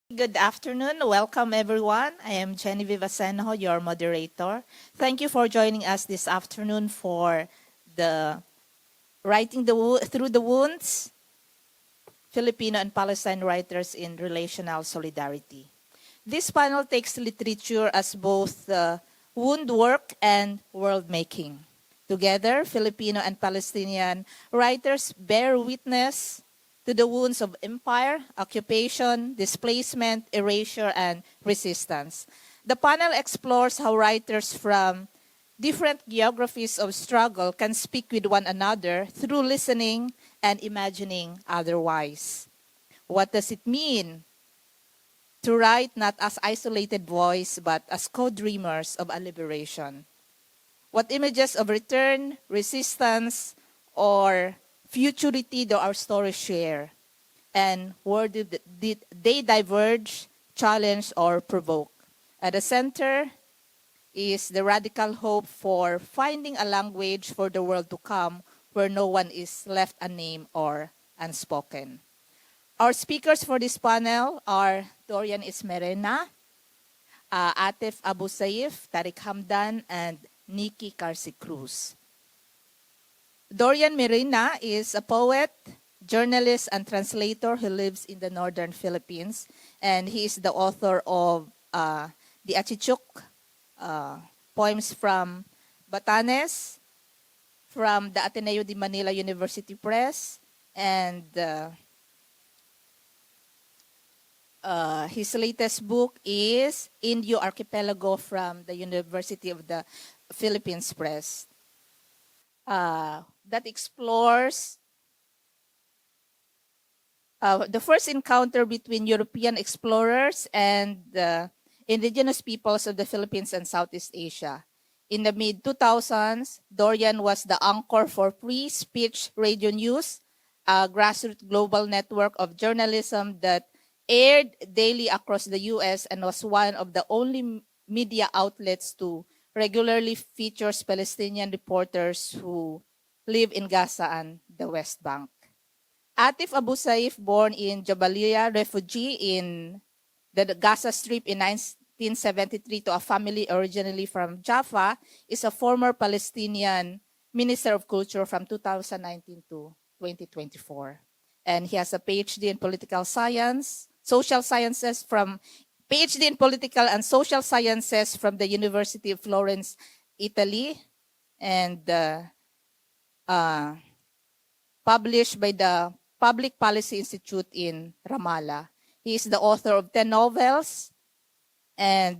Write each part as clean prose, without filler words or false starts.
Good afternoon. Welcome, everyone. I am Genevieve Asenjo, your moderator. Thank you for joining us this afternoon for the Through the Wounds, Filipino and Palestine Writers in Relational Solidarity. This panel takes literature as both wound work and world making. Together, Filipino and Palestinian writers bear witness to the wounds of empire, occupation, displacement, erasure, and resistance. The panel explores how writers from different geographies of struggle can speak with one another through listening and imagining otherwise. What does it mean to write not as isolated voice, but as co-dreamers of a liberation? What images of return, resistance, or futurity do our stories share? And where did they diverge, challenge, or provoke? At the center is the radical hope for finding a language for the world to come where no one is left unnamed or unspoken. Our speakers for this panel are Dorian Merina, Atef Saif, Tarik Hamdan, and Nikki Carsi Cruz. Dorian Merina is a poet, journalist, and translator who lives in the northern Philippines, and he is the author of the Achichuk poems from Batanes, from the Ateneo de Manila University Press, and his latest book is Indio Archipelago from the University of the Philippines Press. That explores the first encounter between European explorers and indigenous peoples of the Philippines and Southeast Asia. In the mid-2000s, Dorian was the anchor for Free Speech Radio News, a grassroots global network of journalism that aired daily across the U.S. and was one of the only media outlets to regularly feature Palestinian reporters who live in Gaza and the West Bank. Atef Saif, born in Jabalia, refugee in the Gaza Strip in 1973 to a family originally from Jaffa, is a former Palestinian Minister of Culture from 2019 to 2024. And he has a PhD in political science, social sciences from PhD in political and social sciences from the University of Florence, Italy, and published by the Public Policy Institute in Ramallah. He is the author of 10 novels, and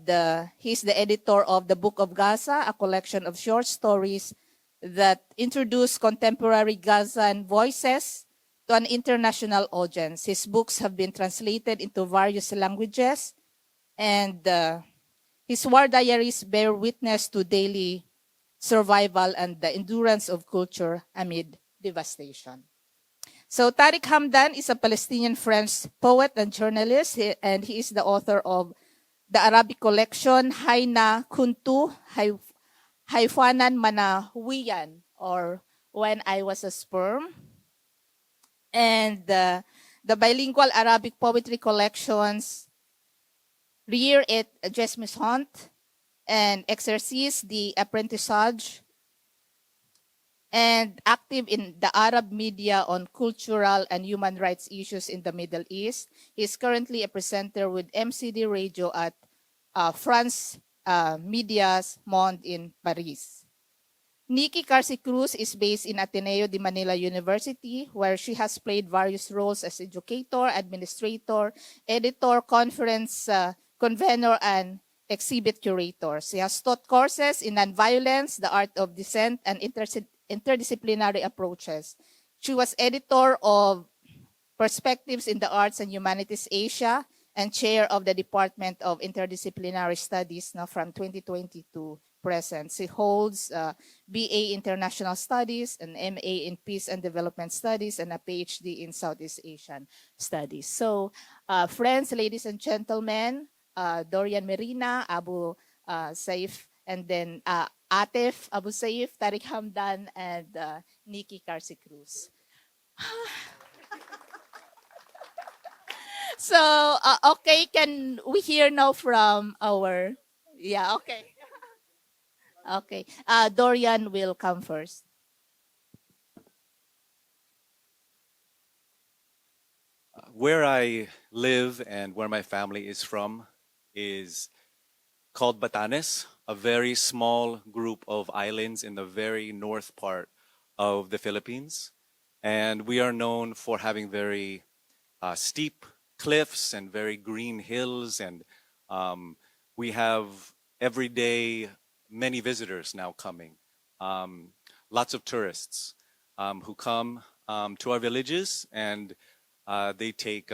he's the editor of The Book of Gaza, a collection of short stories that introduce contemporary Gazan voices to an international audience. His books have been translated into various languages, and his war diaries bear witness to daily survival and the endurance of culture amid devastation. So Tarik Hamdan is a Palestinian-French poet and journalist, and he is the author of the Arabic collection Hayna Kuntu Hayfanan Manawiyan, or When I Was a Sperm, and the bilingual Arabic poetry collections Rire et Jesmishant and Exercice the Apprentissage, and active in the Arab media on cultural and human rights issues in the Middle East. He is currently a presenter with MCD Radio at France Media's Monde in Paris. Nikki Carsi Cruz is based in Ateneo de Manila University, where she has played various roles as educator, administrator, editor, conference convener, and exhibit curator. She has taught courses in nonviolence, the art of dissent, and interdisciplinary approaches. She was editor of Perspectives in the Arts and Humanities Asia and chair of the Department of Interdisciplinary Studies from 2020 to present. She holds BA International Studies, an MA in Peace and Development Studies, and a PhD in Southeast Asian Studies. So, friends, ladies and gentlemen, Dorian Merina, Saif, and then Atef Saif, Tarik Hamdan, and Nikki Carsi Cruz. So, okay, can we hear now from our, yeah, okay. Okay. Dorian will come first. Where I live and where my family is from is called Batanes, a very small group of islands in the very north part of the Philippines. And we are known for having very steep cliffs and very green hills. And um, we have every day many visitors now coming, um, lots of tourists who come to our villages and they take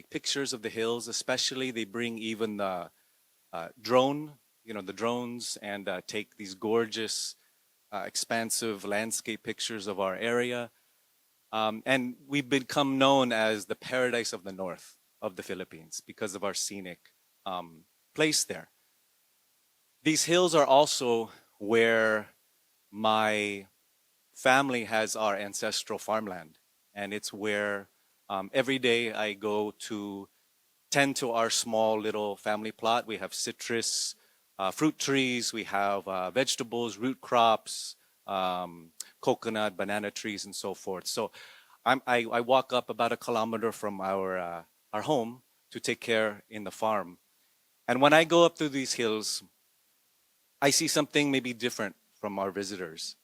pictures of the hills. Especially, they bring even the drone, the drones, and take these gorgeous, expansive landscape pictures of our area. And we've become known as the paradise of the north of the Philippines because of our scenic place there. These hills are also where my family has our ancestral farmland, and it's where every day I go to tend to our small little family plot. We have citrus, fruit trees, we have vegetables, root crops, coconut, banana trees, and so forth. So I walk up about a kilometer from our home to take care in the farm. And when I go up through these hills, I see something maybe different from our visitors.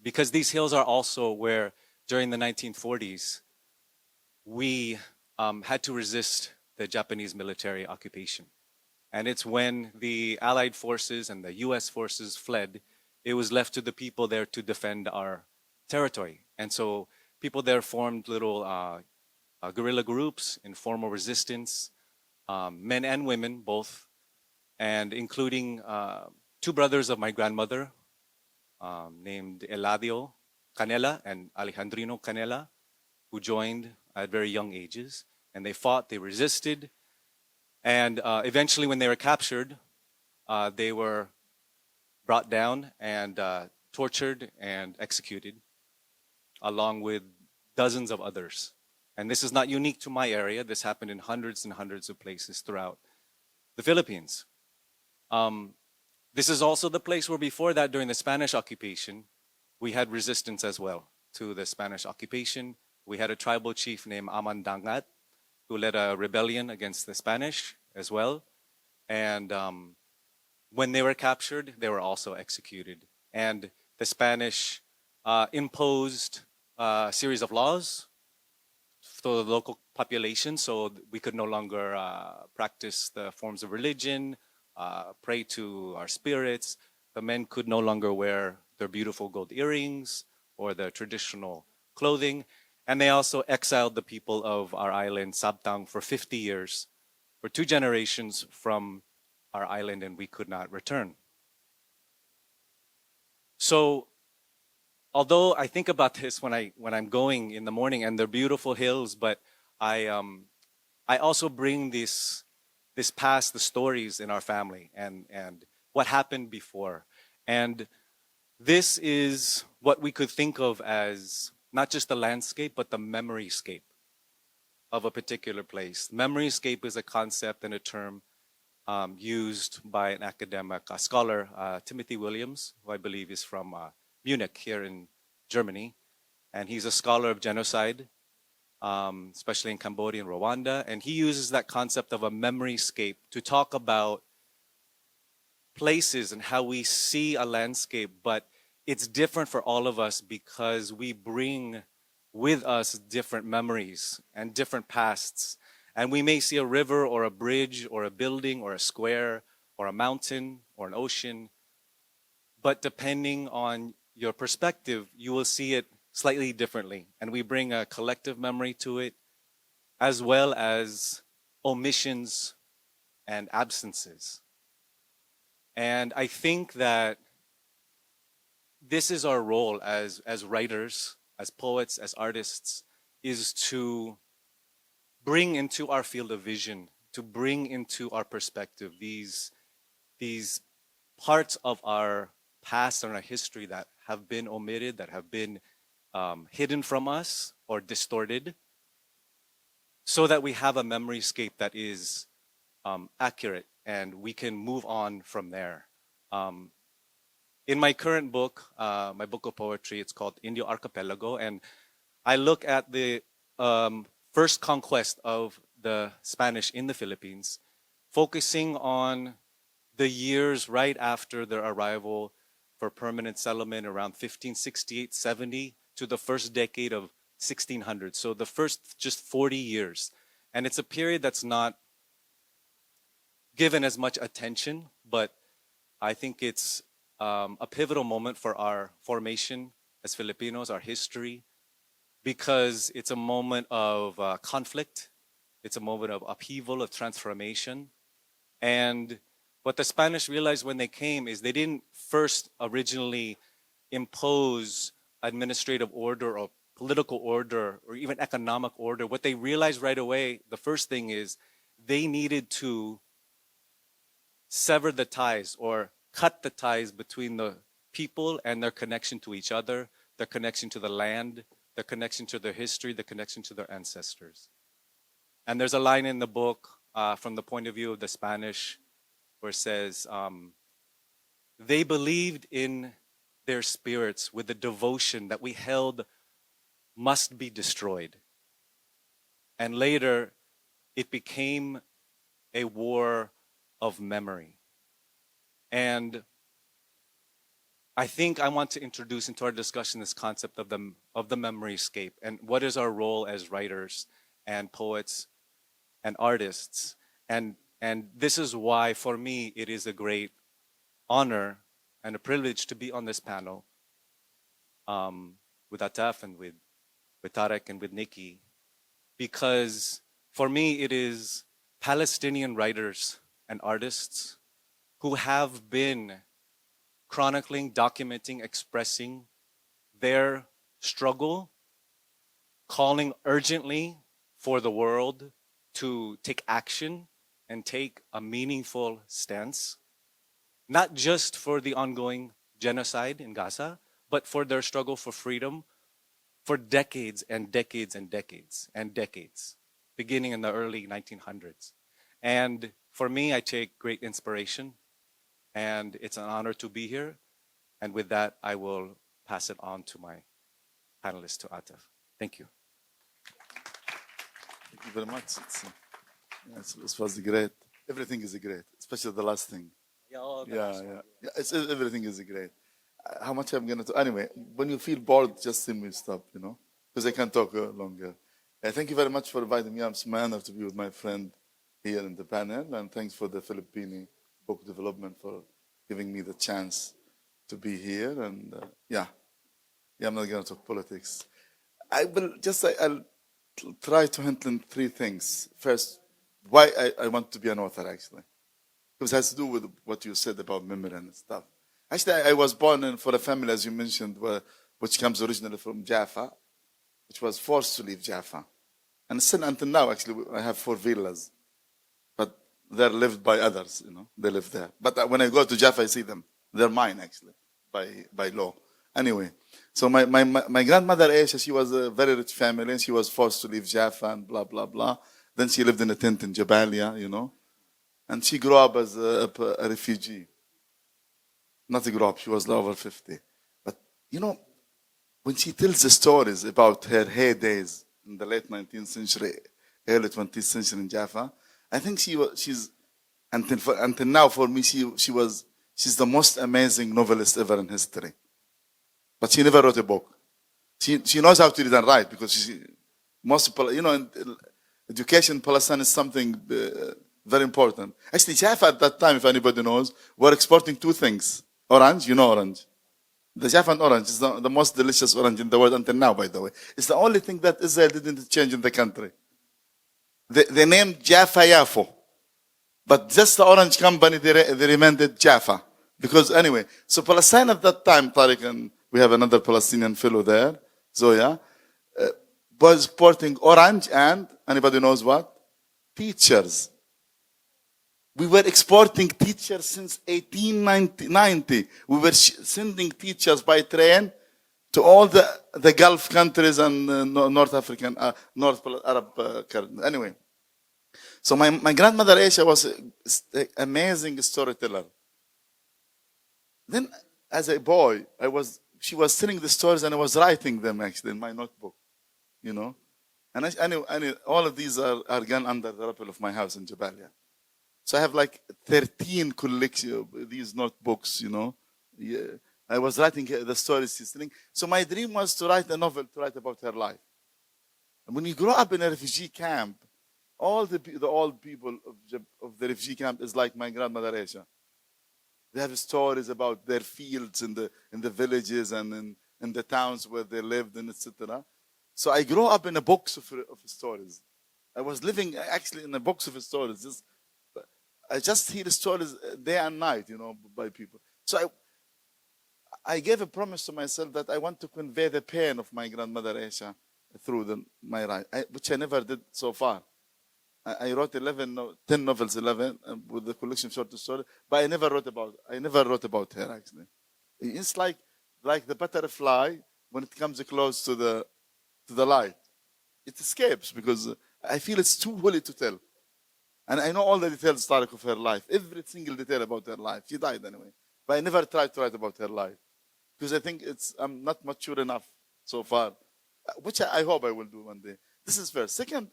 Because these hills are also where, during the 1940s, we had to resist the Japanese military occupation. And it's when the Allied forces and the US forces fled, it was left to the people there to defend our territory. And so people there formed little guerrilla groups, informal resistance, men and women both, and including two brothers of my grandmother named Eladio Canela and Alejandrino Canela, who joined at very young ages. And they fought, they resisted, and eventually, when they were captured, they were brought down and tortured and executed, along with dozens of others. And this is not unique to my area. This happened in hundreds and hundreds of places throughout the Philippines. This is also the place where, before that, during the Spanish occupation, we had resistance as well to the Spanish occupation. We had a tribal chief named Hamdan who led a rebellion against the Spanish as well. And when they were captured, they were also executed. And the Spanish imposed a series of laws for the local population, so we could no longer practice the forms of religion, pray to our spirits. The men could no longer wear their beautiful gold earrings or the traditional clothing. And they also exiled the people of our island, Sabtang, for 50 years, for 2 generations from our island, and we could not return. So, although I think about this when I'm going in the morning, and they're beautiful hills, but I also bring this past, the stories in our family, and what happened before. And this is what we could think of as not just the landscape, but the memoryscape of a particular place. Memoryscape is a concept and a term used by an academic, a scholar, Timothy Williams, who I believe is from Munich here in Germany. And he's a scholar of genocide, especially in Cambodia and Rwanda. And he uses that concept of a memoryscape to talk about places and how we see a landscape, but it's different for all of us because we bring with us different memories and different pasts. And we may see a river or a bridge or a building or a square or a mountain or an ocean, but depending on your perspective, you will see it slightly differently. And we bring a collective memory to it, as well as omissions and absences. And I think that this is our role as writers, as poets, as artists, is to bring into our field of vision, to bring into our perspective these parts of our past and our history that have been omitted, that have been hidden from us or distorted. so that we have a memoryscape that is accurate and we can move on from there. In my current book, my book of poetry, it's called Indio Archipelago, and I look at the first conquest of the Spanish in the Philippines, focusing on the years right after their arrival for permanent settlement around 1568-70 to the first decade of 1600. So the first just 40 years. And it's a period that's not given as much attention, but I think it's a pivotal moment for our formation as Filipinos, our history, because it's a moment of conflict. It's a moment of upheaval, of transformation. And what the Spanish realized when they came is they didn't first originally impose administrative order or political order or even economic order. What they realized right away, the first thing is they needed to sever the ties or cut the ties between the people and their connection to each other, their connection to the land, their connection to their history, their connection to their ancestors. And there's a line in the book from the point of view of the Spanish where it says, they believed in their spirits with the devotion that we held must be destroyed. And later, it became a war of memory. And I think I want to introduce into our discussion this concept of the memoryscape and what is our role as writers and poets and artists. And this is why, for me, it is a great honor and a privilege to be on this panel with Atef and with Tarik and with Nikki, because for me, it is Palestinian writers and artists who have been chronicling, documenting, expressing their struggle, calling urgently for the world to take action and take a meaningful stance, not just for the ongoing genocide in Gaza, but for their struggle for freedom for decades and decades and decades and decades, beginning in the early 1900s. And for me, I take great inspiration, and it's an honor to be here. And with that, I will pass it on to my panelist, to Atef. Thank you. Thank you very much. It was great. Everything is great, especially the last thing. Everything is great. How much I'm going to... Anyway, when you feel bored, just tell me stop, because I can't talk longer. Thank you very much for inviting me. It's my honor to be with my friend here in the panel, and thanks for the Filipino book development for giving me the chance to be here. And I'm not going to talk politics. I'll try to hint on three things. First, why I want to be an author, actually. Because it has to do with what you said about memory and stuff. Actually, I was born for a family, as you mentioned, which comes originally from Jaffa, which was forced to leave Jaffa. And still until now, actually, I have 4 villas. But they're lived by others, they live there. But when I go to Jaffa, I see them. They're mine, actually, by law. Anyway, so my grandmother, Aisha, she was a very rich family, and she was forced to leave Jaffa and blah, blah, blah. Then she lived in a tent in Jabalia, And she grew up as a refugee. Not a grow up, she was over 50. But, when she tells the stories about her heydays in the late 19th century, early 20th century in Jaffa, I think she's until now, for me, she's the most amazing novelist ever in history. But she never wrote a book. She knows how to read and write, because education in Palestine is something very important. Actually, Jaffa at that time, if anybody knows, were exporting 2 things. Orange, orange. The Jaffa and orange is the most delicious orange in the world until now, by the way. It's the only thing that Israel didn't change in the country. They named Jaffa Yafo. But just the orange company, they remained it Jaffa. Because anyway, so Palestine at that time, Tarik, and we have another Palestinian fellow there, Zoya, was exporting orange and, anybody knows what? Teachers. We were exporting teachers since 1890. We were sending teachers by train to all the Gulf countries and North African, North Arab countries. Anyway, so my grandmother Aisha was an amazing storyteller. Then, as a boy, she was telling the stories and I was writing them actually in my notebook, you know. And I knew all of these are gone under the rubble of my house in Jabalia. So I have like 13 collection these notebooks, you know. Yeah. I was writing the stories she's telling. So my dream was to write a novel to write about her life. And when you grow up in a refugee camp, all the old people of the refugee camp is like my grandmother Aisha. They have stories about their fields in the villages and in the towns where they lived and etc. So I grew up in a box of stories. I was living actually in a box of stories. I just hear stories day and night, you know, by people. So I gave a promise to myself that I want to convey the pain of my grandmother Aisha through my writing, which I never did so far. I wrote 10 novels, 11 with the collection of short stories, but I never wrote about her actually. It's like the butterfly when it comes close to the light, it escapes because I feel it's too holy to tell. And I know all the details, Tarik, of her life, every single detail about her life. She died anyway, but I never tried to write about her life because I think I'm not mature enough so far, which I hope I will do one day. This is first. Second,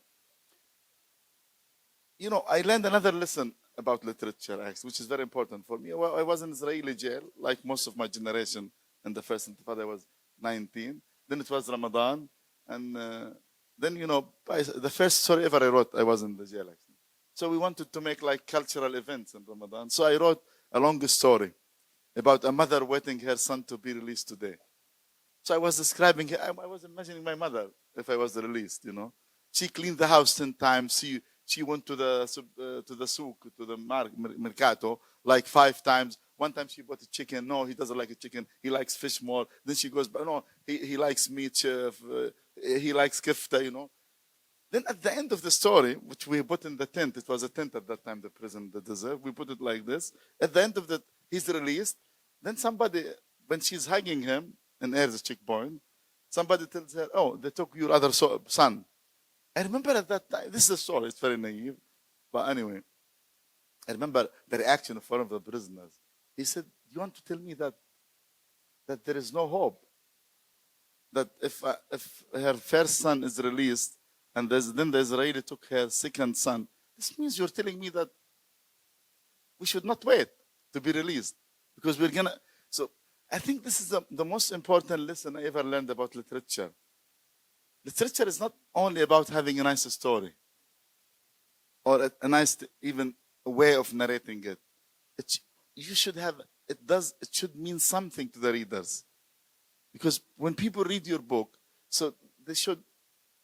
you know, I learned another lesson about literature, actually, which is very important for me. I was in Israeli jail, like most of my generation in the first intifada. I was 19. Then it was Ramadan. And then, you know, the first story ever I wrote, I was in the jail, actually. So we wanted to make like cultural events in Ramadan. So I wrote a long story about a mother waiting her son to be released today. So I was describing, I was imagining my mother if I was released, you know. She cleaned the house 10 times. She went to the souk, to the mercato, like 5 times. One time she bought a chicken. No, he doesn't like a chicken. He likes fish more. Then she goes, but no, he likes meat, chef. He likes kifta, you know. Then at the end of the story, which we put in the tent, it was a tent at that time, the prison, the desert. We put it like this. At the end of he's released. Then somebody, when she's hugging him in Air's checkpoint, somebody tells her, oh, they took your other son. I remember at that time, this is a story, it's very naive. But anyway, I remember the reaction of one of the prisoners. He said, you want to tell me that there is no hope? That if her first son is released, and then the Israeli took her second son, this means you're telling me that we should not wait to be released. Because we're going to... So I think this is the most important lesson I ever learned about literature. Literature is not only about having a nice story or a nice even way of narrating it. It should mean something to the readers. Because when people read your book, so they should,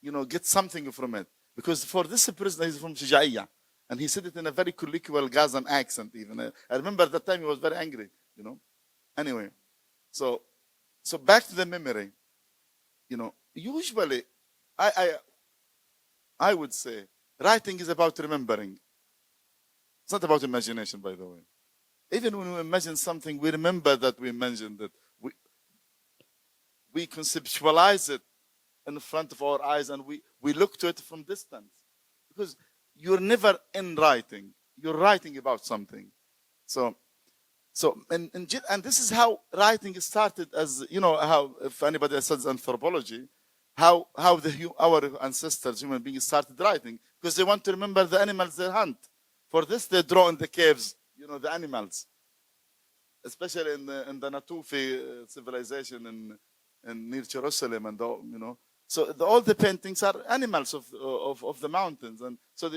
you know, get something from it. Because for this prisoner, he's from Shujaiya. And he said it in a very colloquial Gazan accent even. I remember at that time he was very angry, you know. Anyway, so back to the memory. You know, usually, I would say writing is about remembering. It's not about imagination, by the way. Even when we imagine something, we remember that we imagined it. We conceptualize it in front of our eyes and we look to it from distance. Because you're never in writing. You're writing about something. And this is how writing started, as you know, how if anybody studies anthropology, how our ancestors, human beings, started writing, because they want to remember the animals they hunt. For this, they draw in the caves, you know, the animals, especially in the Natufi civilization in near Jerusalem, and you know. So all the paintings are animals of the mountains, and so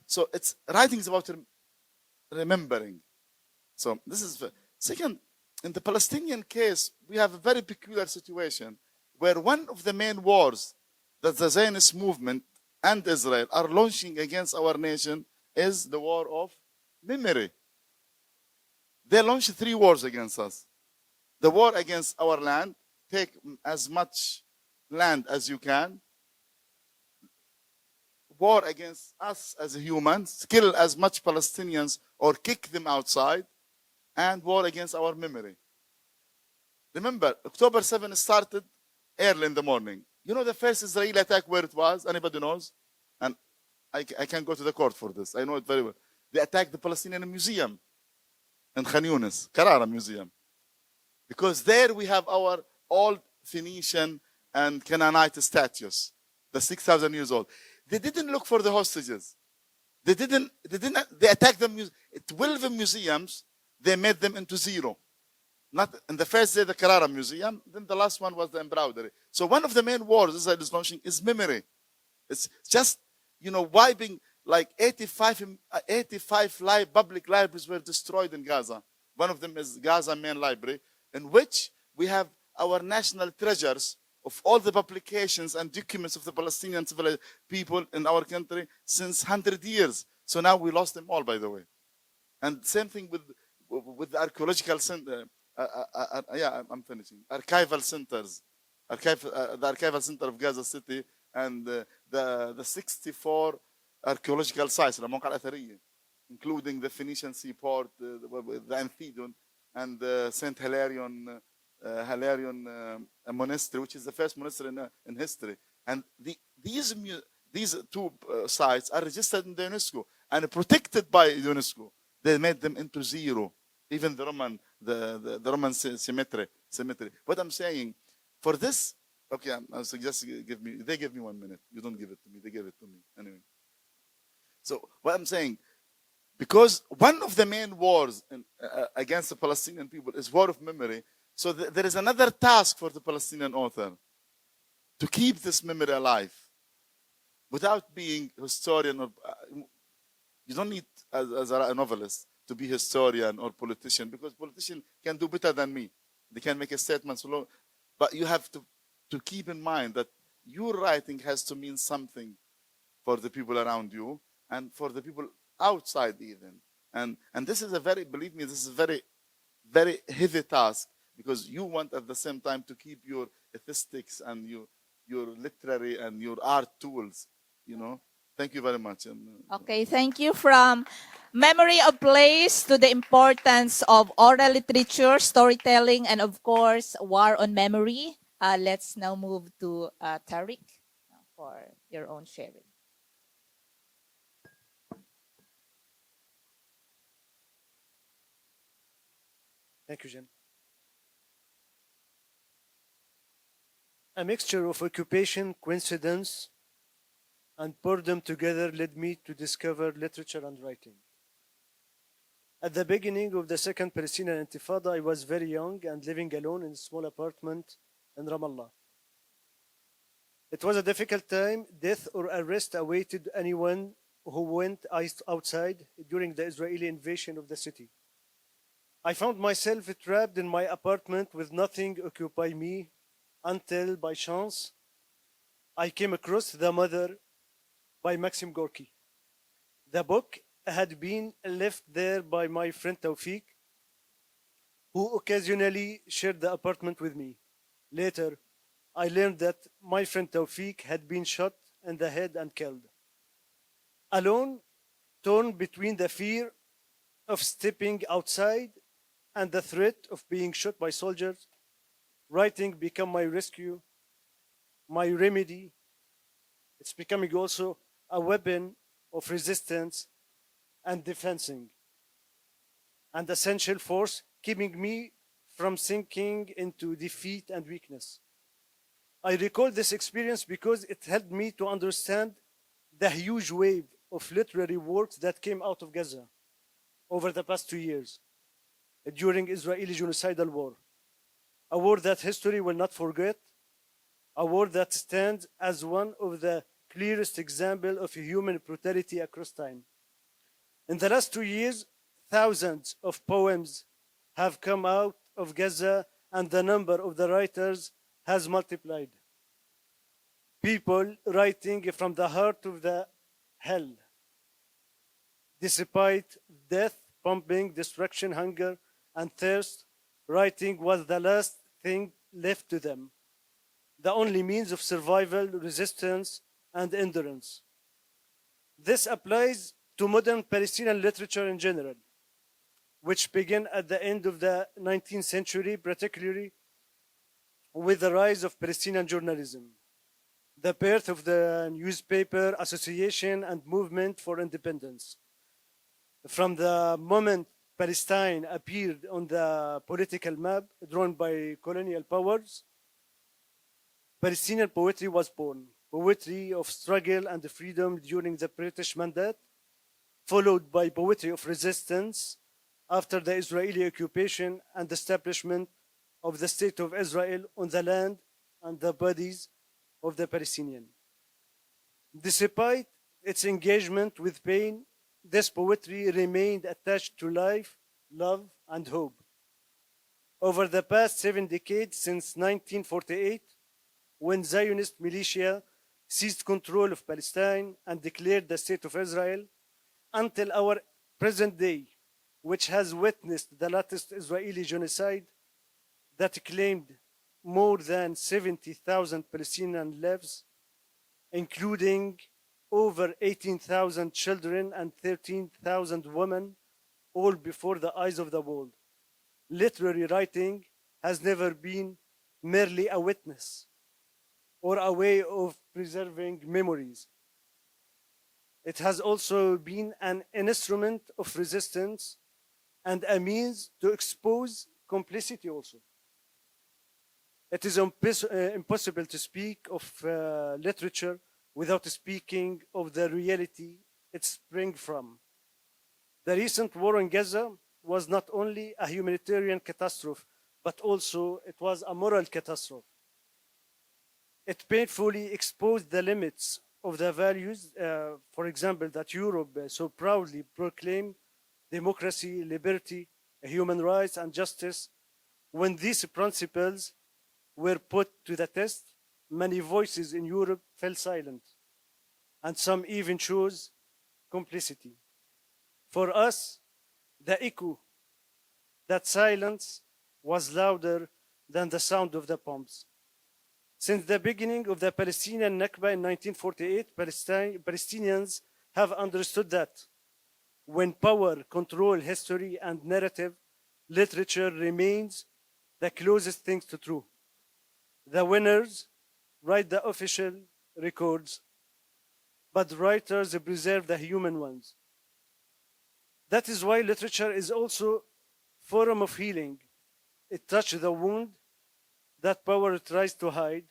so it's writing is about remembering. So this is second. In the Palestinian case, we have a very peculiar situation where one of the main wars that the Zionist movement and Israel are launching against our nation is the war of memory. They launched 3 wars against us. The war against our land, take as much land as you can. War against us as humans, kill as much Palestinians or kick them outside. And war against our memory. Remember, October 7 started early in the morning. You know the first Israeli attack where it was? Anybody knows? And I can go to the court for this. I know it very well. They attacked the Palestinian Museum in Khan Yunis, Carrara Museum. Because there we have our old Phoenician and Canaanite statues, the 6,000 years old. They didn't look for the hostages. They attacked them. 12 museums, they made them into zero. Not in the first day, the Carrara Museum, then the last one was the embroidery. So one of the main wars Israel is launching is memory. It's just, wiping like 85 public libraries were destroyed in Gaza. One of them is Gaza Main Library, in which we have our national treasures of all the publications and documents of the Palestinian people in our country since 100 years. So now we lost them all, by the way. And same thing with the archaeological center. I'm finishing. Archival centers. The archival center of Gaza City and the 64 archaeological sites, including the Phoenician seaport, the Anthedon, and the Saint Hilarion monastery, which is the first monastery in history. And these two sites are registered in the UNESCO and protected by UNESCO. They made them into zero. Even the Roman cemetery. What I'm saying, for this, okay, I suggest they give me 1 minute. You don't give it to me. They give it to me anyway. So what I'm saying, because one of the main wars against the Palestinian people is war of memory. So there is another task for the Palestinian author to keep this memory alive without being historian. Or you don't need, as a novelist, to be historian or politician, because politicians can do better than me. They can make a statement, but you have to keep in mind that your writing has to mean something for the people around you and for the people outside even. And this is believe me, this is a very, very heavy task, because you want at the same time to keep your aesthetics and your literary and your art tools, Thank you very much. Okay, thank you. From memory of place to the importance of oral literature, storytelling, and of course, war on memory. Let's now move to Tarik for your own sharing. Thank you, Jen. A mixture of occupation, coincidence, and boredom together led me to discover literature and writing. At the beginning of the Second Palestinian Intifada, I was very young and living alone in a small apartment in Ramallah. It was a difficult time. Death or arrest awaited anyone who went outside during the Israeli invasion of the city. I found myself trapped in my apartment with nothing occupying me until, by chance, I came across The Mother by Maxim Gorky. The book had been left there by my friend Taufik, who occasionally shared the apartment with me. Later, I learned that my friend Taufik had been shot in the head and killed. Alone, torn between the fear of stepping outside and the threat of being shot by soldiers, writing became my rescue, my remedy. It's becoming also a weapon of resistance and defending, an essential force keeping me from sinking into defeat and weakness. I recall this experience because it helped me to understand the huge wave of literary works that came out of Gaza over the past 2 years during Israeli genocidal war, a war that history will not forget, a war that stands as one of the clearest example of human brutality across time. In the last 2 years, thousands of poems have come out of Gaza, and the number of the writers has multiplied. People writing from the heart of the hell. Despite death, bombing, destruction, hunger, and thirst, writing was the last thing left to them, the only means of survival, resistance, and endurance. This applies to modern Palestinian literature in general, which began at the end of the 19th century, particularly with the rise of Palestinian journalism, the birth of the newspaper association and movement for independence. From the moment Palestine appeared on the political map drawn by colonial powers, Palestinian poetry was born. Poetry of struggle and freedom during the British mandate, followed by poetry of resistance after the Israeli occupation and establishment of the State of Israel on the land and the bodies of the Palestinians. Despite its engagement with pain, this poetry remained attached to life, love, and hope. Over the past 7 decades, since 1948, when Zionist militia seized control of Palestine and declared the State of Israel, until our present day, which has witnessed the latest Israeli genocide that claimed more than 70,000 Palestinian lives, including over 18,000 children and 13,000 women, all before the eyes of the world. Literary writing has never been merely a witness or a way of preserving memories. It has also been an instrument of resistance and a means to expose complicity also. It is impossible to speak of literature without speaking of the reality it springs from. The recent war in Gaza was not only a humanitarian catastrophe, but also it was a moral catastrophe. It painfully exposed the limits of the values, for example, that Europe so proudly proclaimed: democracy, liberty, human rights, and justice. When these principles were put to the test, many voices in Europe fell silent, and some even chose complicity. For us, the echo, that silence, was louder than the sound of the bombs. Since the beginning of the Palestinian Nakba in 1948, Palestinians have understood that when power controls history and narrative, literature remains the closest thing to truth. The winners write the official records, but writers preserve the human ones. That is why literature is also a forum of healing. It touches the wound that power tries to hide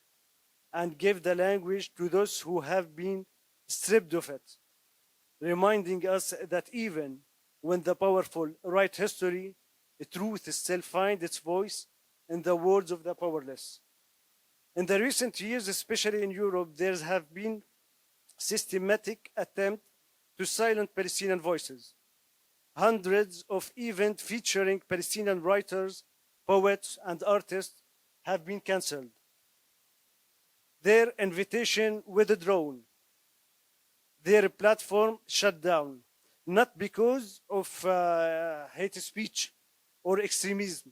and give the language to those who have been stripped of it, reminding us that even when the powerful write history, truth still finds its voice in the words of the powerless. In the recent years, especially in Europe, there have been systematic attempts to silence Palestinian voices. Hundreds of events featuring Palestinian writers, poets, and artists have been cancelled. Their invitation withdrawn. Their platform shut down, not because of hate speech or extremism,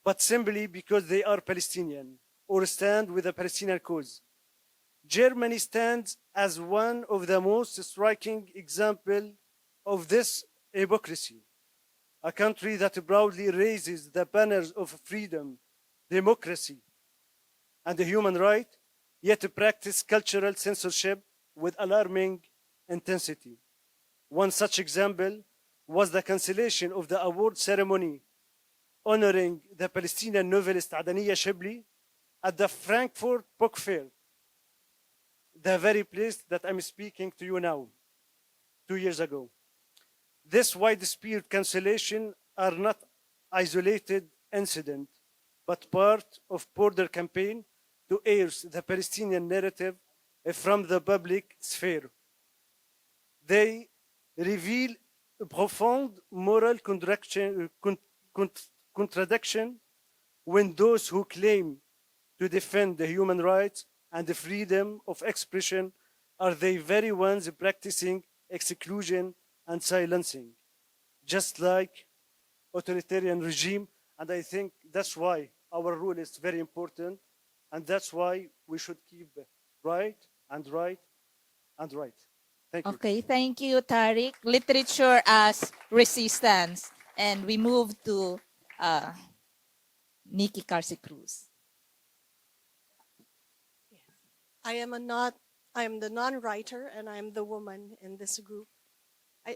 but simply because they are Palestinian or stand with the Palestinian cause. Germany stands as one of the most striking examples of this hypocrisy. A country that proudly raises the banners of freedom, democracy, and the human right, yet practice cultural censorship with alarming intensity. One such example was the cancellation of the award ceremony honoring the Palestinian novelist Adaniya Shibli at the Frankfurt Book Fair, the very place that I'm speaking to you now, 2 years ago. This widespread cancellation are not isolated incident, but part of broader campaign to erase the Palestinian narrative from the public sphere. They reveal a profound moral contradiction when those who claim to defend the human rights and the freedom of expression are the very ones practicing exclusion and silencing, just like authoritarian regime. And I think that's why our rule is very important, and that's why we should keep right and right and right. Thank you. Okay, thank you, Tarik. Literature as resistance. And we move to Nikki Carsi Cruz. I am the non-writer and I'm the woman in this group. I,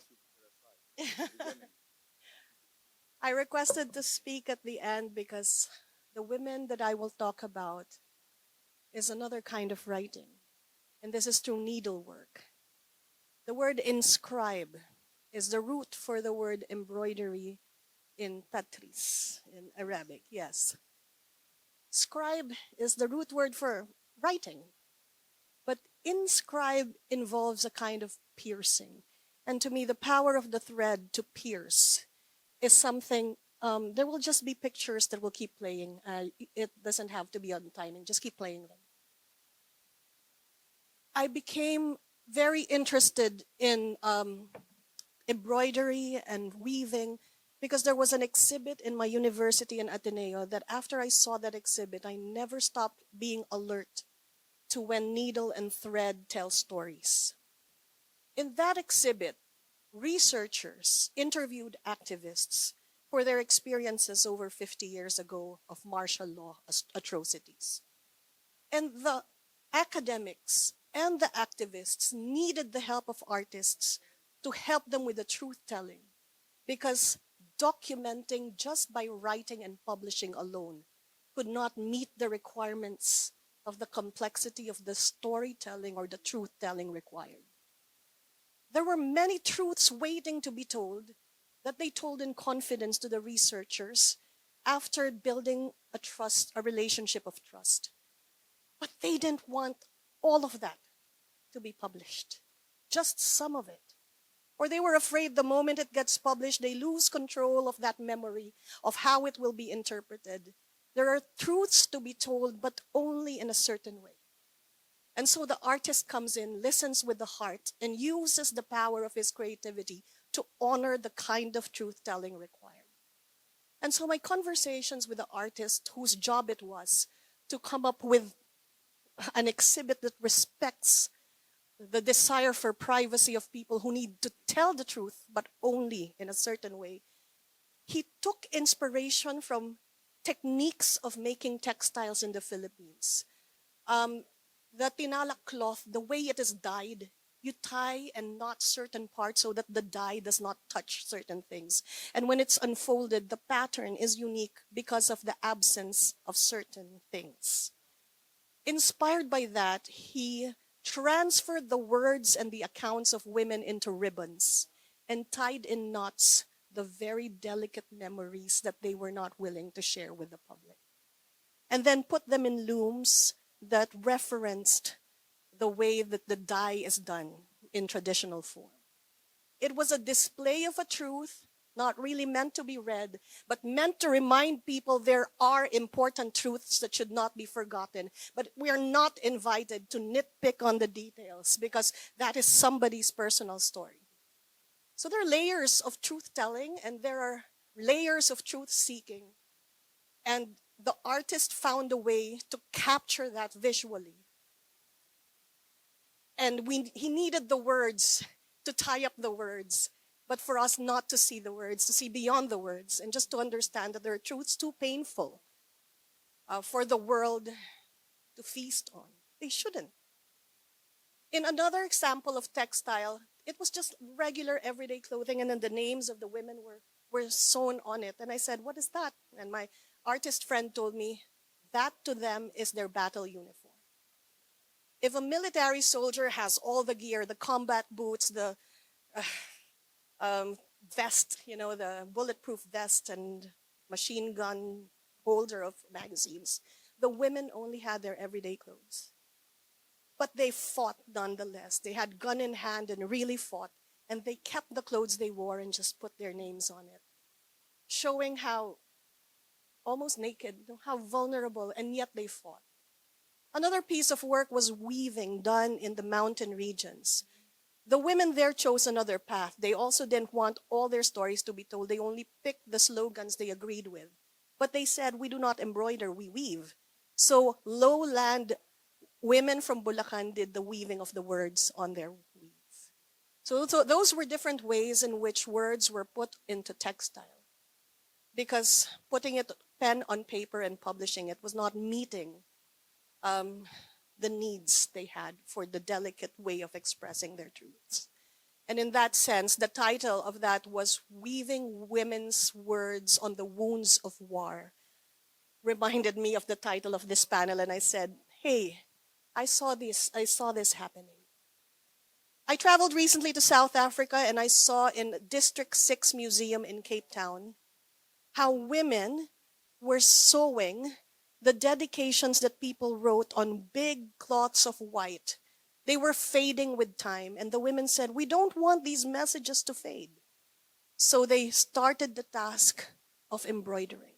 I requested to speak at the end because the women that I will talk about is another kind of writing, and this is through needlework. The word inscribe is the root for the word embroidery in Tatris, in Arabic, yes. Scribe is the root word for writing, but inscribe involves a kind of piercing. And to me, the power of the thread to pierce is something, there will just be pictures that will keep playing. It doesn't have to be on timing, just keep playing them. I became very interested in embroidery and weaving because there was an exhibit in my university in Ateneo that after I saw that exhibit, I never stopped being alert to when needle and thread tell stories. In that exhibit, researchers interviewed activists for their experiences over 50 years ago of martial law atrocities. And the academics and the activists needed the help of artists to help them with the truth telling, because documenting just by writing and publishing alone could not meet the requirements of the complexity of the storytelling or the truth telling required. There were many truths waiting to be told that they told in confidence to the researchers after building a relationship of trust. But they didn't want all of that to be published, just some of it. Or they were afraid the moment it gets published, they lose control of that memory of how it will be interpreted. There are truths to be told, but only in a certain way. And so the artist comes in, listens with the heart, and uses the power of his creativity to honor the kind of truth-telling required. And so my conversations with the artist, whose job it was to come up with an exhibit that respects the desire for privacy of people who need to tell the truth, but only in a certain way. He took inspiration from techniques of making textiles in the Philippines. The tinalak cloth, the way it is dyed, you tie and knot certain parts so that the dye does not touch certain things. And when it's unfolded, the pattern is unique because of the absence of certain things. Inspired by that, he transferred the words and the accounts of women into ribbons and tied in knots the very delicate memories that they were not willing to share with the public. And then put them in looms that referenced the way that the dye is done in traditional form. It was a display of a truth, not really meant to be read, but meant to remind people there are important truths that should not be forgotten. But we are not invited to nitpick on the details because that is somebody's personal story. So there are layers of truth-telling and there are layers of truth-seeking. And the artist found a way to capture that visually. And he needed the words to tie up the words, but for us not to see the words, to see beyond the words, and just to understand that there are truths too painful for the world to feast on. They shouldn't. In another example of textile, it was just regular everyday clothing, and then the names of the women were sewn on it. And I said, what is that? And my artist friend told me, that to them is their battle uniform. If a military soldier has all the gear, the combat boots, the vest, the bulletproof vest and machine gun holder of magazines, the women only had their everyday clothes. But they fought nonetheless. They had gun in hand and really fought. And they kept the clothes they wore and just put their names on it, showing how almost naked, how vulnerable, and yet they fought. Another piece of work was weaving done in the mountain regions. The women there chose another path. They also didn't want all their stories to be told. They only picked the slogans they agreed with. But they said, we do not embroider, we weave. So lowland women from Bulacan did the weaving of the words on their weaves. So those were different ways in which words were put into textile. Because putting it pen on paper and publishing it was not meeting the needs they had for the delicate way of expressing their truths. And in that sense, the title of that was Weaving Women's Words on the Wounds of War. Reminded me of the title of this panel, and I said, hey, I saw this happening. I traveled recently to South Africa, and I saw in District 6 Museum in Cape Town how women were sewing the dedications that people wrote on big cloths of white. They were fading with time, and the women said, we don't want these messages to fade. So they started the task of embroidering.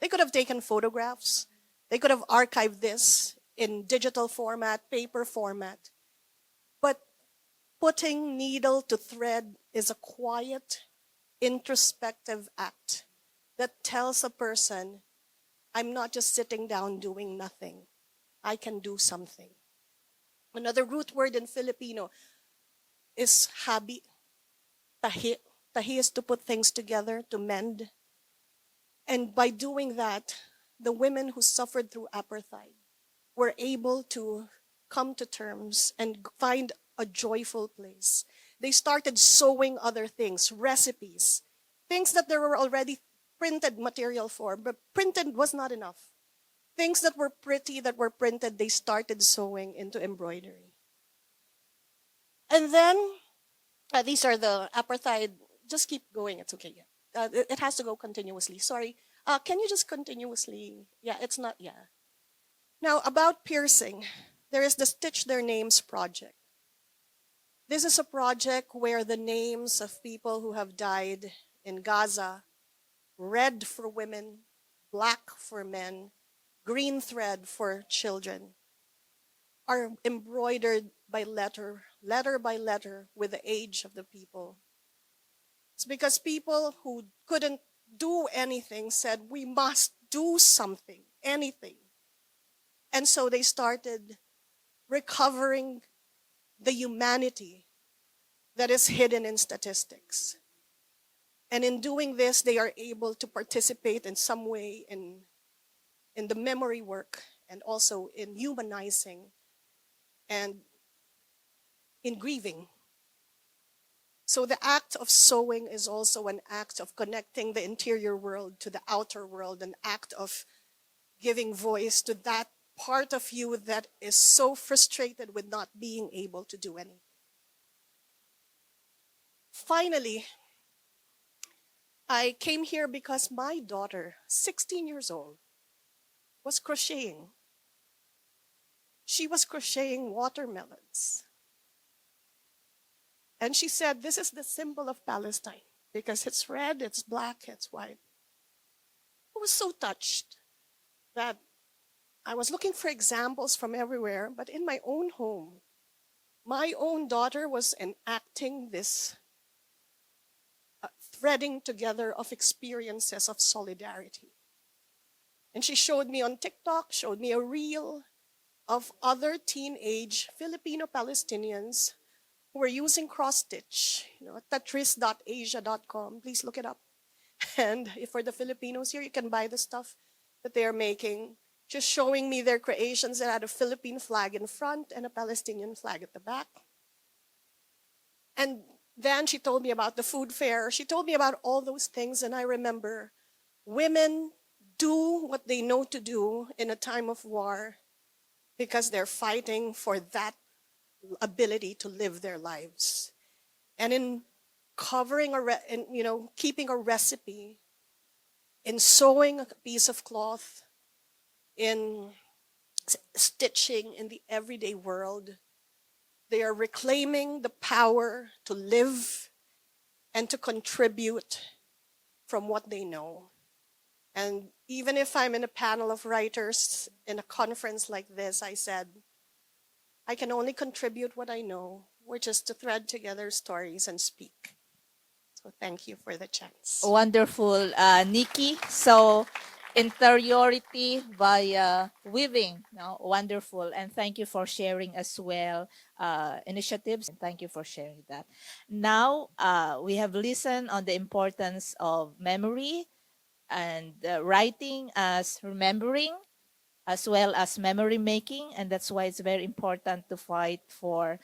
They could have taken photographs. They could have archived this in digital format, paper format. But putting needle to thread is a quiet, introspective act that tells a person, I'm not just sitting down doing nothing. I can do something. Another root word in Filipino is habi, tahi. Tahi is to put things together, to mend. And by doing that, the women who suffered through apartheid were able to come to terms and find a joyful place. They started sewing other things, recipes, things that there were already printed material for, but printed was not enough. Things that were pretty, that were printed, they started sewing into embroidery. And then, these are the apartheid, just keep going, it's okay. Yeah. It has to go continuously, sorry. Can you just continuously, yeah, it's not, yeah. Now, about piercing, there is the Stitch Their Names project. This is a project where the names of people who have died in Gaza, red for women, black for men, green thread for children, are embroidered by letter by letter with the age of the people. It's because people who couldn't do anything said, we must do something, anything. And so they started recovering the humanity that is hidden in statistics. And in doing this, they are able to participate in some way in the memory work and also in humanizing and in grieving. So the act of sewing is also an act of connecting the interior world to the outer world, an act of giving voice to that part of you that is so frustrated with not being able to do anything. Finally, I came here because my daughter, 16 years old, was crocheting. She was crocheting watermelons. And she said, this is the symbol of Palestine because it's red, it's black, it's white. I was so touched that I was looking for examples from everywhere, but in my own home, my own daughter was enacting this threading together of experiences of solidarity. And she showed me on TikTok, showed me a reel of other teenage Filipino Palestinians who were using cross-stitch, tatris.asia.com. Please look it up. And for the Filipinos here, you can buy the stuff that they're making. Just showing me their creations that had a Philippine flag in front and a Palestinian flag at the back. And then she told me about the food fair. She told me about all those things, and I remember women do what they know to do in a time of war because they're fighting for that ability to live their lives. And in covering keeping a recipe, in sewing a piece of cloth, in stitching in the everyday world, they are reclaiming the power to live and to contribute from what they know. And even if I'm in a panel of writers in a conference like this, I said, I can only contribute what I know, which is to thread together stories and speak. So thank you for the chance. Wonderful, Nikki. So interiority via weaving, no? Wonderful. And thank you for sharing as well initiatives. And thank you for sharing that. Now, we have listened on the importance of memory and writing as remembering. as well as memory making, and that's why it's very important to fight for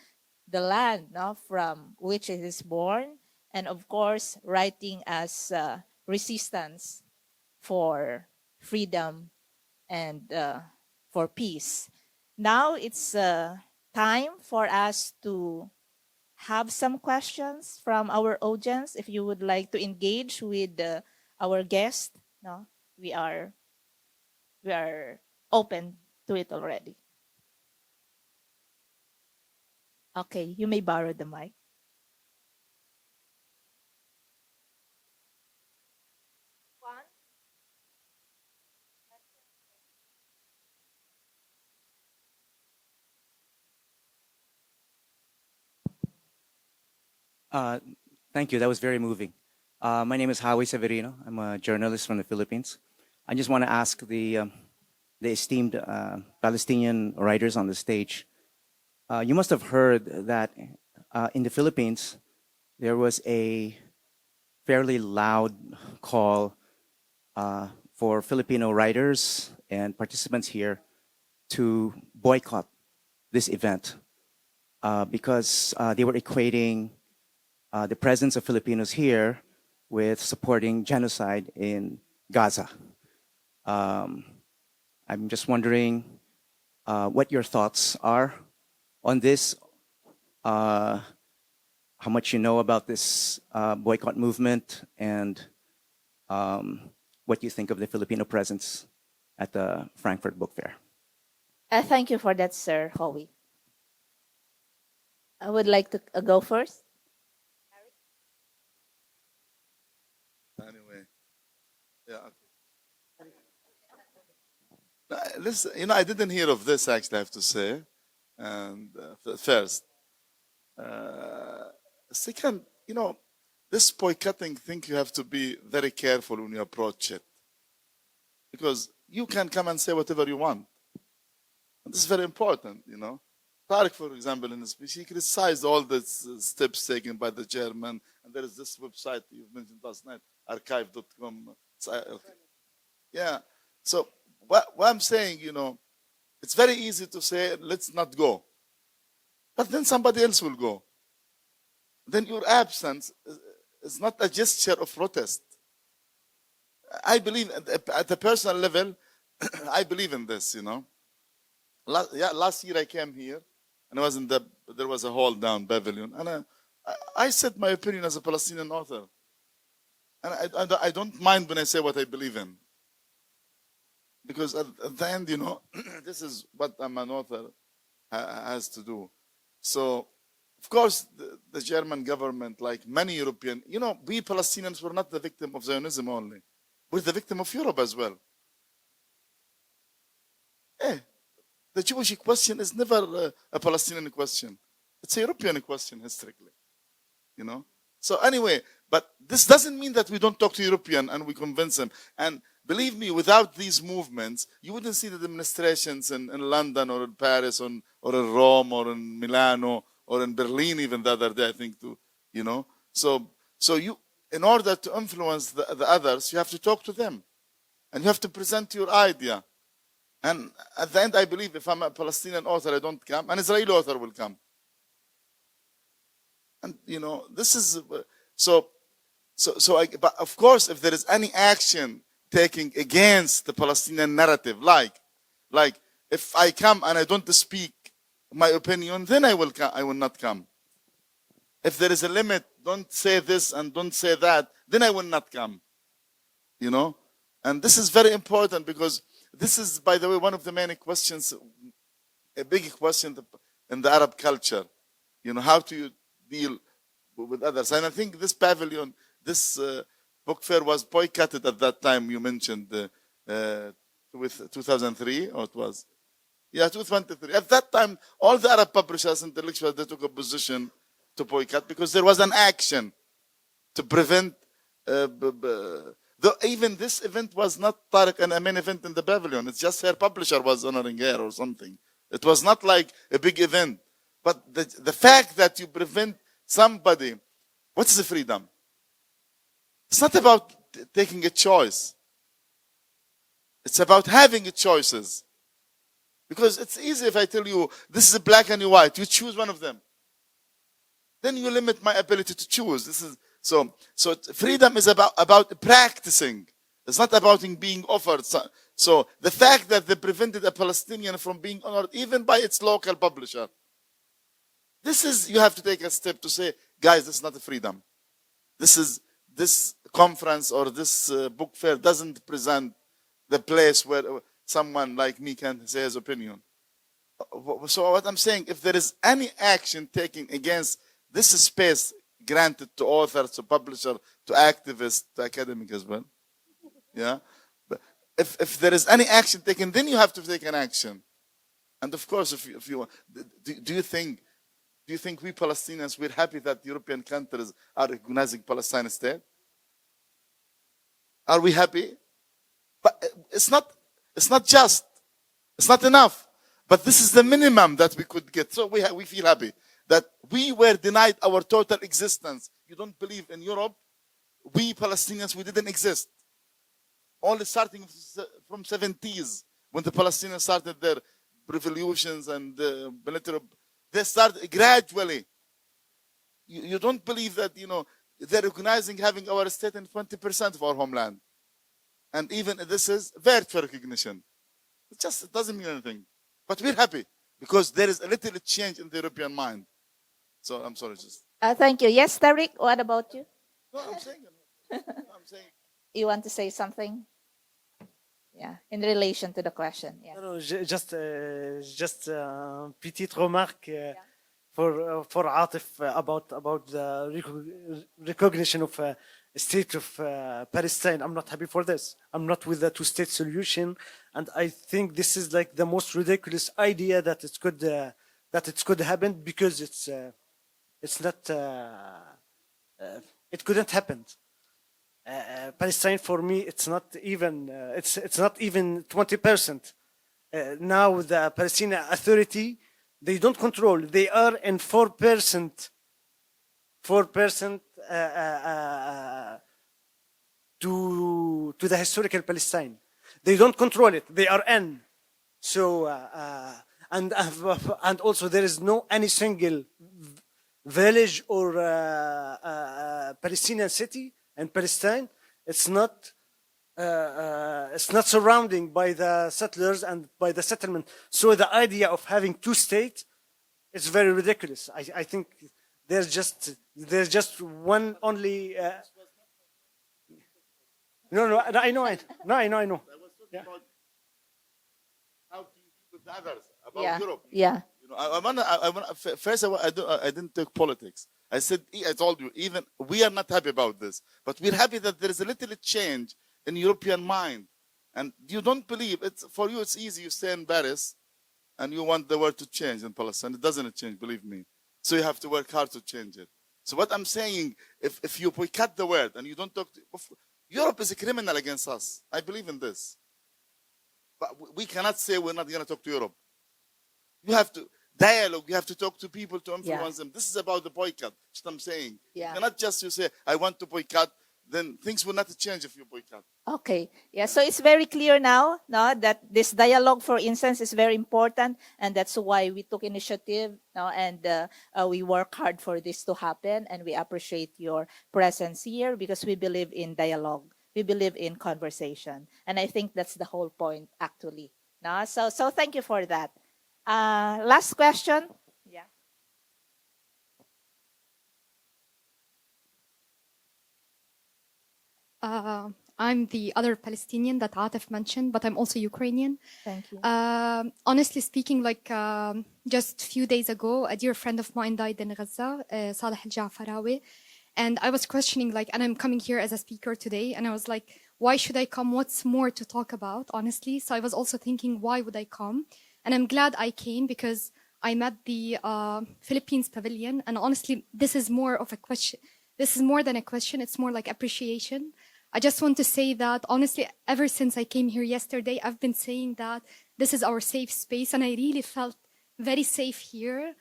the land, no, from which it is born, and of course, writing as resistance for freedom and for peace. Now it's time for us to have some questions from our audience. If you would like to engage with our guest, no, we are open to it already. Okay, you may borrow the mic. Uh, Thank you. That was very moving. My name is Howie Severino. I'm a journalist from the Philippines. I just want to ask the esteemed Palestinian writers on the stage. You must have heard that in the Philippines, there was a fairly loud call for Filipino writers and participants here to boycott this event because they were equating the presence of Filipinos here with supporting genocide in Gaza. I'm just wondering what your thoughts are on this, how much you know about this boycott movement, and what you think of the Filipino presence at the Frankfurt Book Fair. Thank you for that, Sir Howie. I would like to go first. Anyway, yeah. Listen, I didn't hear of this actually, I have to say. And first, second, this boycotting thing, you have to be very careful when you approach it, because you can come and say whatever you want. And this is very important, Tarik, for example, in his speech, he criticized all the steps taken by the German, and there is this website you mentioned last night, archive.com. Yeah. So what I'm saying, it's very easy to say, let's not go. But then somebody else will go. Then your absence is not a gesture of protest. I believe at a personal level, I believe in this, Last year I came here, and there was a hold down pavilion, and I said my opinion as a Palestinian author. And I don't mind when I say what I believe in. Because at the end, this is what an author has to do. So, of course, the German government, like many European, we Palestinians were not the victim of Zionism only. We're the victim of Europe as well. The Jewish question is never a Palestinian question. It's a European question historically, So anyway, but this doesn't mean that we don't talk to European and we convince them. And believe me, without these movements, you wouldn't see the demonstrations in London or in Paris or in Rome or in Milano or in Berlin even the other day, I think, too, So you, in order to influence the others, you have to talk to them. And you have to present your idea. And at the end, I believe if I'm a Palestinian author, I don't come, an Israeli author will come. And, this is, but of course, if there is any action taking against the Palestinian narrative, like if I come and I don't speak my opinion, then I will not come. If there is a limit, don't say this and don't say that, then I will not come. And this is very important because this is, by the way, one of the main questions, a big question in the Arab culture. How do you deal with others? And I think this pavilion, this book fair was boycotted at that time you mentioned with 2003, or it was? Yeah, 2003. At that time, all the Arab publishers, intellectuals, they took a position to boycott because there was an action to prevent even this event was not Tarik and a main event in the pavilion. It's just her publisher was honoring her or something. It was not like a big event. But the fact that you prevent somebody, what is the freedom? It's not about taking a choice. It's about having choices. Because it's easy if I tell you, this is black and white, you choose one of them. Then you limit my ability to choose. This is so freedom is about practicing. It's not about being offered. So the fact that they prevented a Palestinian from being honored even by its local publisher, you have to take a step to say, guys, this is not a freedom. This conference or this book fair doesn't present the place where someone like me can say his opinion. So what I'm saying, if there is any action taken against this space granted to authors, to publishers, to activists, to academics as well, yeah. But if there is any action taken, then you have to take an action. And of course, if you do you think we Palestinians, we're happy that European countries are recognizing Palestine state? Are we happy? But it's not just. It's not enough. But this is the minimum that we could get. So we feel happy that we were denied our total existence. You don't believe in Europe, we Palestinians, we didn't exist. Only starting from 70s, when the Palestinians started their revolutions and military, they started gradually. You don't believe that, they're recognizing having our state in 20% of our homeland. And even this is virtual recognition. It doesn't mean anything. But we're happy because there is a little change in the European mind. So I'm sorry, Thank you. Yes, Tarik, what about you? No, I'm saying. You want to say something? Yeah, in relation to the question. Yeah. No, just petite remarque for Atef about the recognition of a state of Palestine. I'm not happy for this. I'm not with the two-state solution, and I think this is like the most ridiculous idea that it could happen, because it's not it couldn't happen. Palestine for me, it's not even 20%. Now the Palestinian Authority, they don't control. They are in 4% to the historical Palestine. They don't control it. They are in. So and also there is no any single village or Palestinian city in Palestine. It's not surrounding by the settlers and by the settlement. So the idea of having two states is very ridiculous. I think there's just one only. No, I know. Yeah. How do you deal with the others about Europe? Yeah. First, I didn't take politics. I told you, even we are not happy about this, but we're happy that there is a little change in European mind. And you don't believe for you, it's easy. You stay in Paris and you want the world to change in Palestine. It doesn't change, believe me. So you have to work hard to change it. So what I'm saying, if you boycott the world and you don't talk to Europe, is a criminal against us. I believe in this. But we cannot say we're not going to talk to Europe. You have to dialogue. You have to talk to people to influence them. This is about the boycott. That's what I'm saying. Yeah. You cannot just say, I want to boycott. Then things will not change if you boycott. Okay. Yeah. So it's very clear now, that this dialogue, for instance, is very important, and that's why we took initiative, and we work hard for this to happen, and we appreciate your presence here because we believe in dialogue. We believe in conversation, and I think that's the whole point, actually. So thank you for that. Last question. Yeah. I'm the other Palestinian that Atef mentioned, but I'm also Ukrainian. Thank you. Honestly speaking, just a few days ago, a dear friend of mine died in Gaza, Saleh al-Ja'farawi. And I was questioning, and I'm coming here as a speaker today, and I was like, why should I come? What's more to talk about, honestly? So I was also thinking, why would I come? And I'm glad I came because I met the Philippines Pavilion. And honestly, this is more of a question. This is more than a question. It's more like appreciation. I just want to say that, honestly, ever since I came here yesterday, I've been saying that this is our safe space. And I really felt very safe here.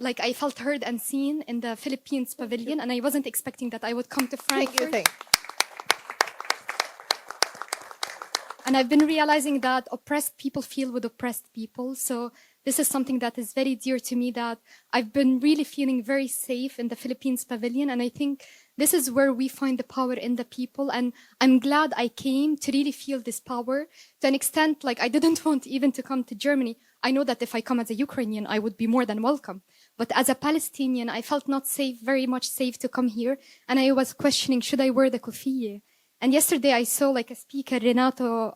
I felt heard and seen in the Philippines Pavilion. And I wasn't expecting that I would come to Frankfurt. Thank you. And I've been realizing that oppressed people feel with oppressed people. So this is something that is very dear to me, that I've been really feeling very safe in the Philippines pavilion. And I think this is where we find the power in the people. And I'm glad I came to really feel this power to an extent, like I didn't want even to come to Germany. I know that if I come as a Ukrainian, I would be more than welcome. But as a Palestinian, I felt not safe, very much safe to come here. And I was questioning, should I wear the kufiye? And yesterday I saw like a speaker, Renato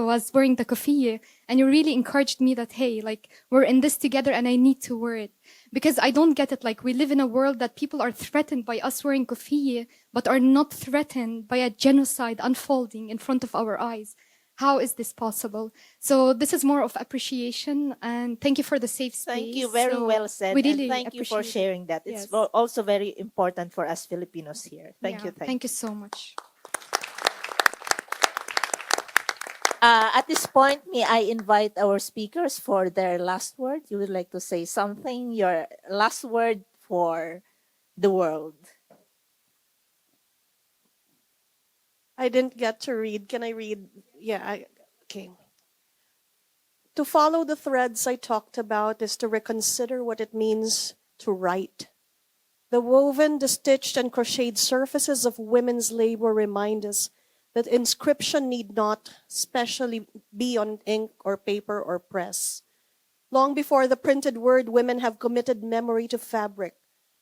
was wearing the kufiye, and you really encouraged me that, hey, like we're in this together and I need to wear it. Because I don't get it, like we live in a world that people are threatened by us wearing kufiye, but are not threatened by a genocide unfolding in front of our eyes. How is this possible? So this is more of appreciation, and thank you for the safe space. Thank you, very So well said. we really And thank you for appreciate it. sharing that. It's Yes. also very important for us Filipinos here. Thank Yeah, you. Thank you so much. At this point, may I invite our speakers for their last word? You would like to say something, your last word for the world. I didn't get to read. Can I read? Okay. To follow the threads I talked about is to reconsider what it means to write. The woven, the stitched, and crocheted surfaces of women's labor remind us that inscription need not specially be on ink or paper or press. Long before the printed word, women have committed memory to fabric,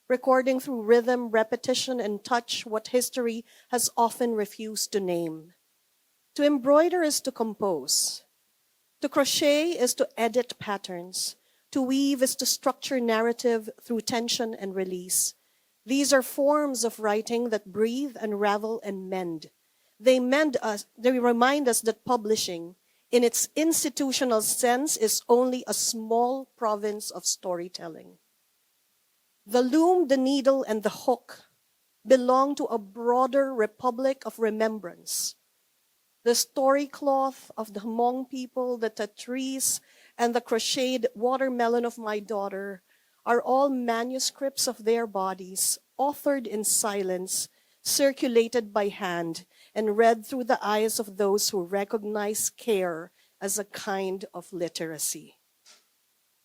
recording through rhythm, repetition, and touch what history has often refused to name. To embroider is to compose. To crochet is to edit patterns. To weave is to structure narrative through tension and release. These are forms of writing that breathe, unravel, and mend. They remind us that publishing, in its institutional sense, is only a small province of storytelling. The loom, the needle, and the hook belong to a broader republic of remembrance. The story cloth of the Hmong people, the tatris, and the crocheted watermelon of my daughter are all manuscripts of their bodies, authored in silence, circulated by hand, and read through the eyes of those who recognize care as a kind of literacy.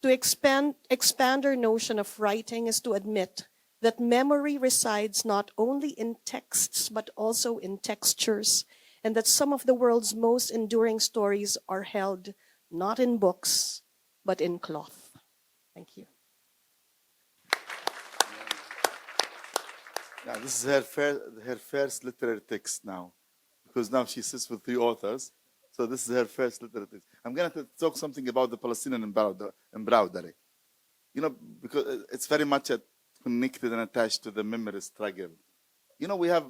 To expand our notion of writing is to admit that memory resides not only in texts, but also in textures, and that some of the world's most enduring stories are held not in books, but in cloth. Thank you. Yeah, this is her first literary text now, because now she sits with 3 authors. So this is her first literary text. I'm going to talk something about the Palestinian embroidery. You know, because it's very much connected and attached to the memory struggle. You know, we have,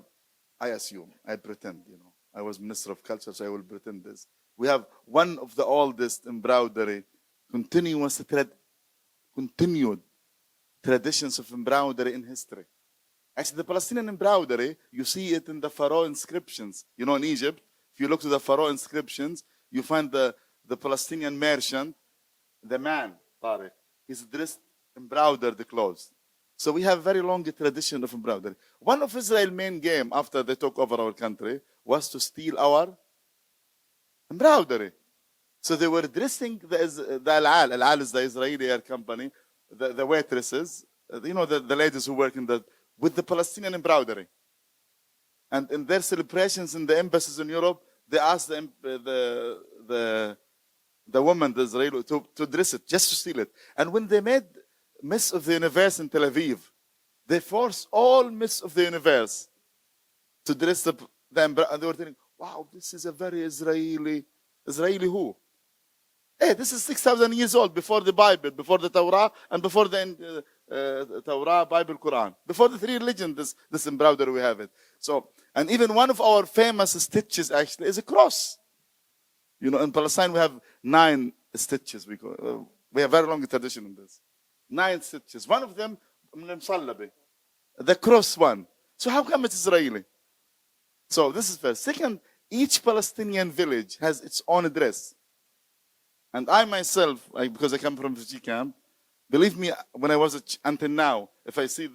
I assume, I pretend, you know, I was Minister of Culture, so I will pretend this. We have one of the oldest embroidery, continued traditions of embroidery in history. Actually, the Palestinian embroidery, you see it in the Pharaoh inscriptions. You know, in Egypt, if you look to the Pharaoh inscriptions, you find the Palestinian merchant, the man, Tarik, he's dressed, embroidered clothes. So we have very long tradition of embroidery. One of Israel's main game after they took over our country was to steal our embroidery. So they were dressing the Al-Al. Al-Al is the Israeli air company, the waitresses, you know, the ladies who work with the Palestinian embroidery. And in their celebrations in the embassies in Europe, they asked the woman, the Israeli, to dress it, just to steal it. And when they made Miss of the Universe in Tel Aviv, they forced all Miss of the Universe to dress the embroidery. And they were thinking, wow, this is a very Israeli who? Hey, this is 6,000 years old, before the Bible, before the Torah, and before the Torah, Bible, Quran. Before the 3 religions, this embroidery, we have it. So, and even one of our famous stitches actually is a cross. You know, in Palestine, we have 9 stitches. We have very long tradition in this. 9 stitches. One of them, the cross one. So how come it's Israeli? So this is first. Second, each Palestinian village has its own dress. And I myself, because I come from refugee camp, believe me, when I was until now, if I see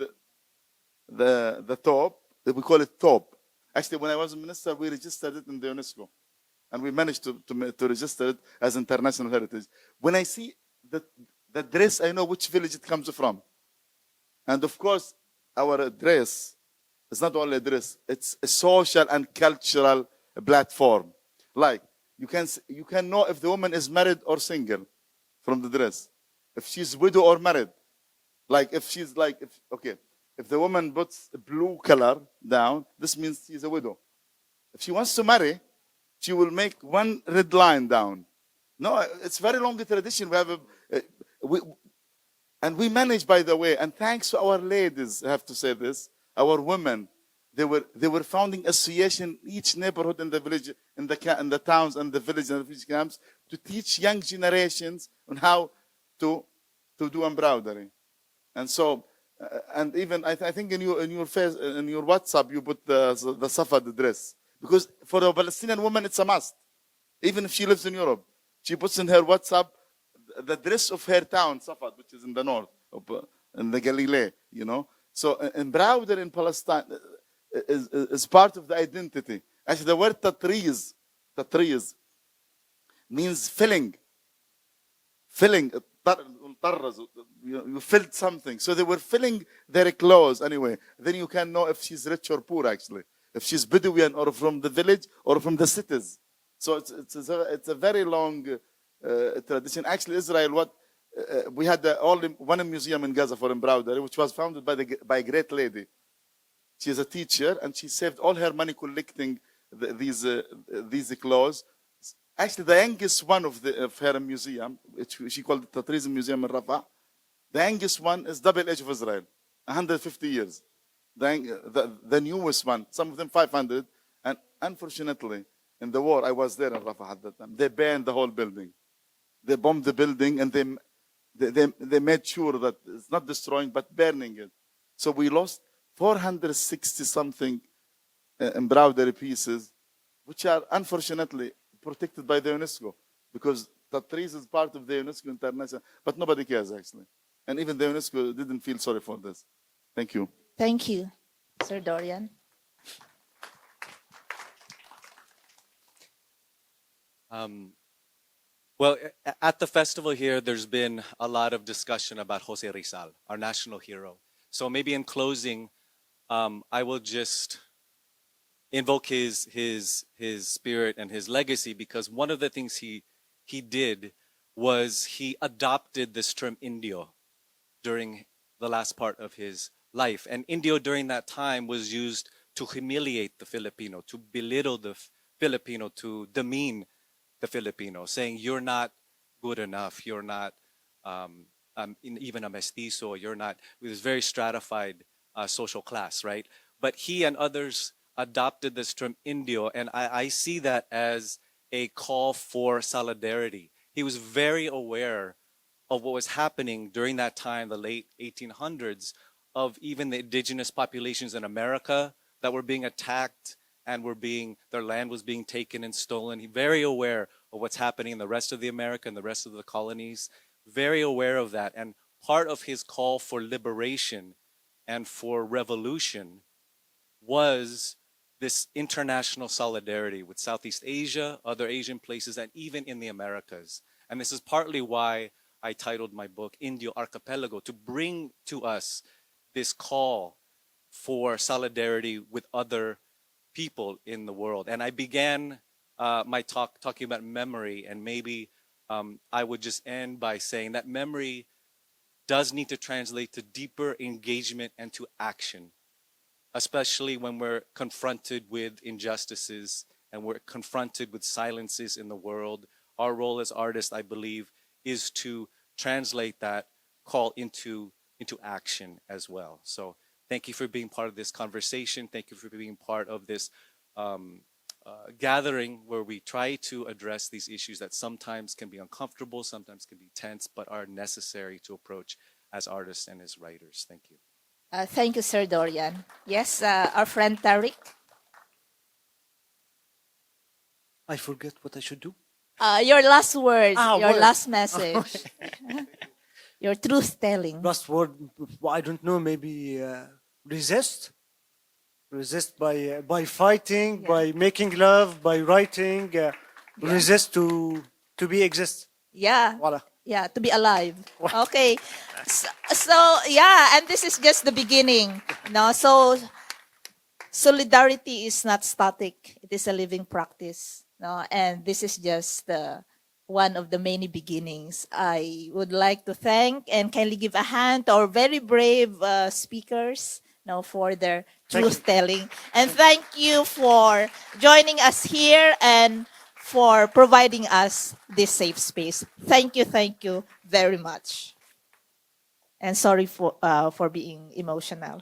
the top, we call it top. Actually, when I was a minister, we registered it in the UNESCO. and we managed to register it as international heritage. When I see the dress, I know which village it comes from. And of course, our dress is not only a dress, it's a social and cultural platform. Like, you can know if the woman is married or single from the dress. If she's widow or married. Like, if she's like, if the woman puts a blue color down, this means she's a widow. If she wants to marry, she will make one red line down. No, it's very long tradition. We have and we manage, by the way, and thanks to our ladies, I have to say this, our women, they were founding association each neighborhood in the village, in the towns and the village and the village camps to teach young generations on how to do embroidery. And so, and even I think in your WhatsApp you put the Safad dress, because for a Palestinian woman it's a must, even if she lives in Europe. She puts in her WhatsApp the dress of her town, Safad, which is in the north, in the Galilee, you know. So embroidery in Palestine is part of the identity. Actually, the word tatriz means filling. You filled something. So they were filling their clothes anyway. Then you can know if she's rich or poor, actually. If she's Bedouin or from the village or from the cities. So it's a very long tradition. Actually, Israel, we had only one museum in Gaza for embroidery, which was founded by a great lady. She is a teacher, and she saved all her money collecting these clothes. Actually, the youngest one of her museum, she called it the Tatriz Museum in Rafah. The youngest one is double age of Israel, 150 years. The newest one, some of them 500. And unfortunately, in the war, I was there in Rafah at that time. They burned the whole building. They bombed the building, and they made sure that it's not destroying, but burning it. So we lost 460-something embroidery pieces, which are unfortunately protected by the UNESCO, because Tatriz is part of the UNESCO International, but nobody cares actually. And even the UNESCO didn't feel sorry for this. Thank you. Thank you, Sir Dorian. Well, at the festival here, there's been a lot of discussion about Jose Rizal, our national hero. So maybe in closing, I will just invoke his spirit and his legacy, because one of the things he did was he adopted this term indio during the last part of his life. And indio during that time was used to humiliate the Filipino, to belittle the Filipino, to demean the Filipino, saying you're not good enough, you're not even a mestizo, you're not, with this very stratified social class, right? But he and others adopted this term indio, and I see that as a call for solidarity. He was very aware of what was happening during that time, the late 1800s, of even the indigenous populations in America that were being attacked and their land was being taken and stolen. He's very aware of what's happening in the rest of the America and the rest of the colonies, very aware of that. And part of his call for liberation and for revolution was this international solidarity with Southeast Asia, other Asian places, and even in the Americas. And this is partly why I titled my book Indio Archipelago, to bring to us this call for solidarity with other people in the world. And I began my talk talking about memory, and maybe I would just end by saying that memory does need to translate to deeper engagement and to action, especially when we're confronted with injustices and we're confronted with silences in the world. Our role as artists, I believe, is to translate that call into action as well. So thank you for being part of this conversation. Thank you for being part of this gathering where we try to address these issues that sometimes can be uncomfortable, sometimes can be tense, but are necessary to approach as artists and as writers. Thank you. Thank you, Sir Dorian. Yes, our friend Tarik. I forget what I should do. Your last words, your word. last message, your truth telling. Last word, I don't know, maybe resist. Resist by fighting, Yeah. by making love, by writing, resist to be exist. Yeah. Voila. Yeah, to be alive. Okay. So yeah, and this is just the beginning. No, so solidarity is not static. It is a living practice. No, and this is just one of the many beginnings. I would like to thank and kindly give a hand to our very brave speakers, no, for their Thank you. truth telling, and thank you for joining us here and for providing us this safe space. Thank you very much. And sorry for being emotional.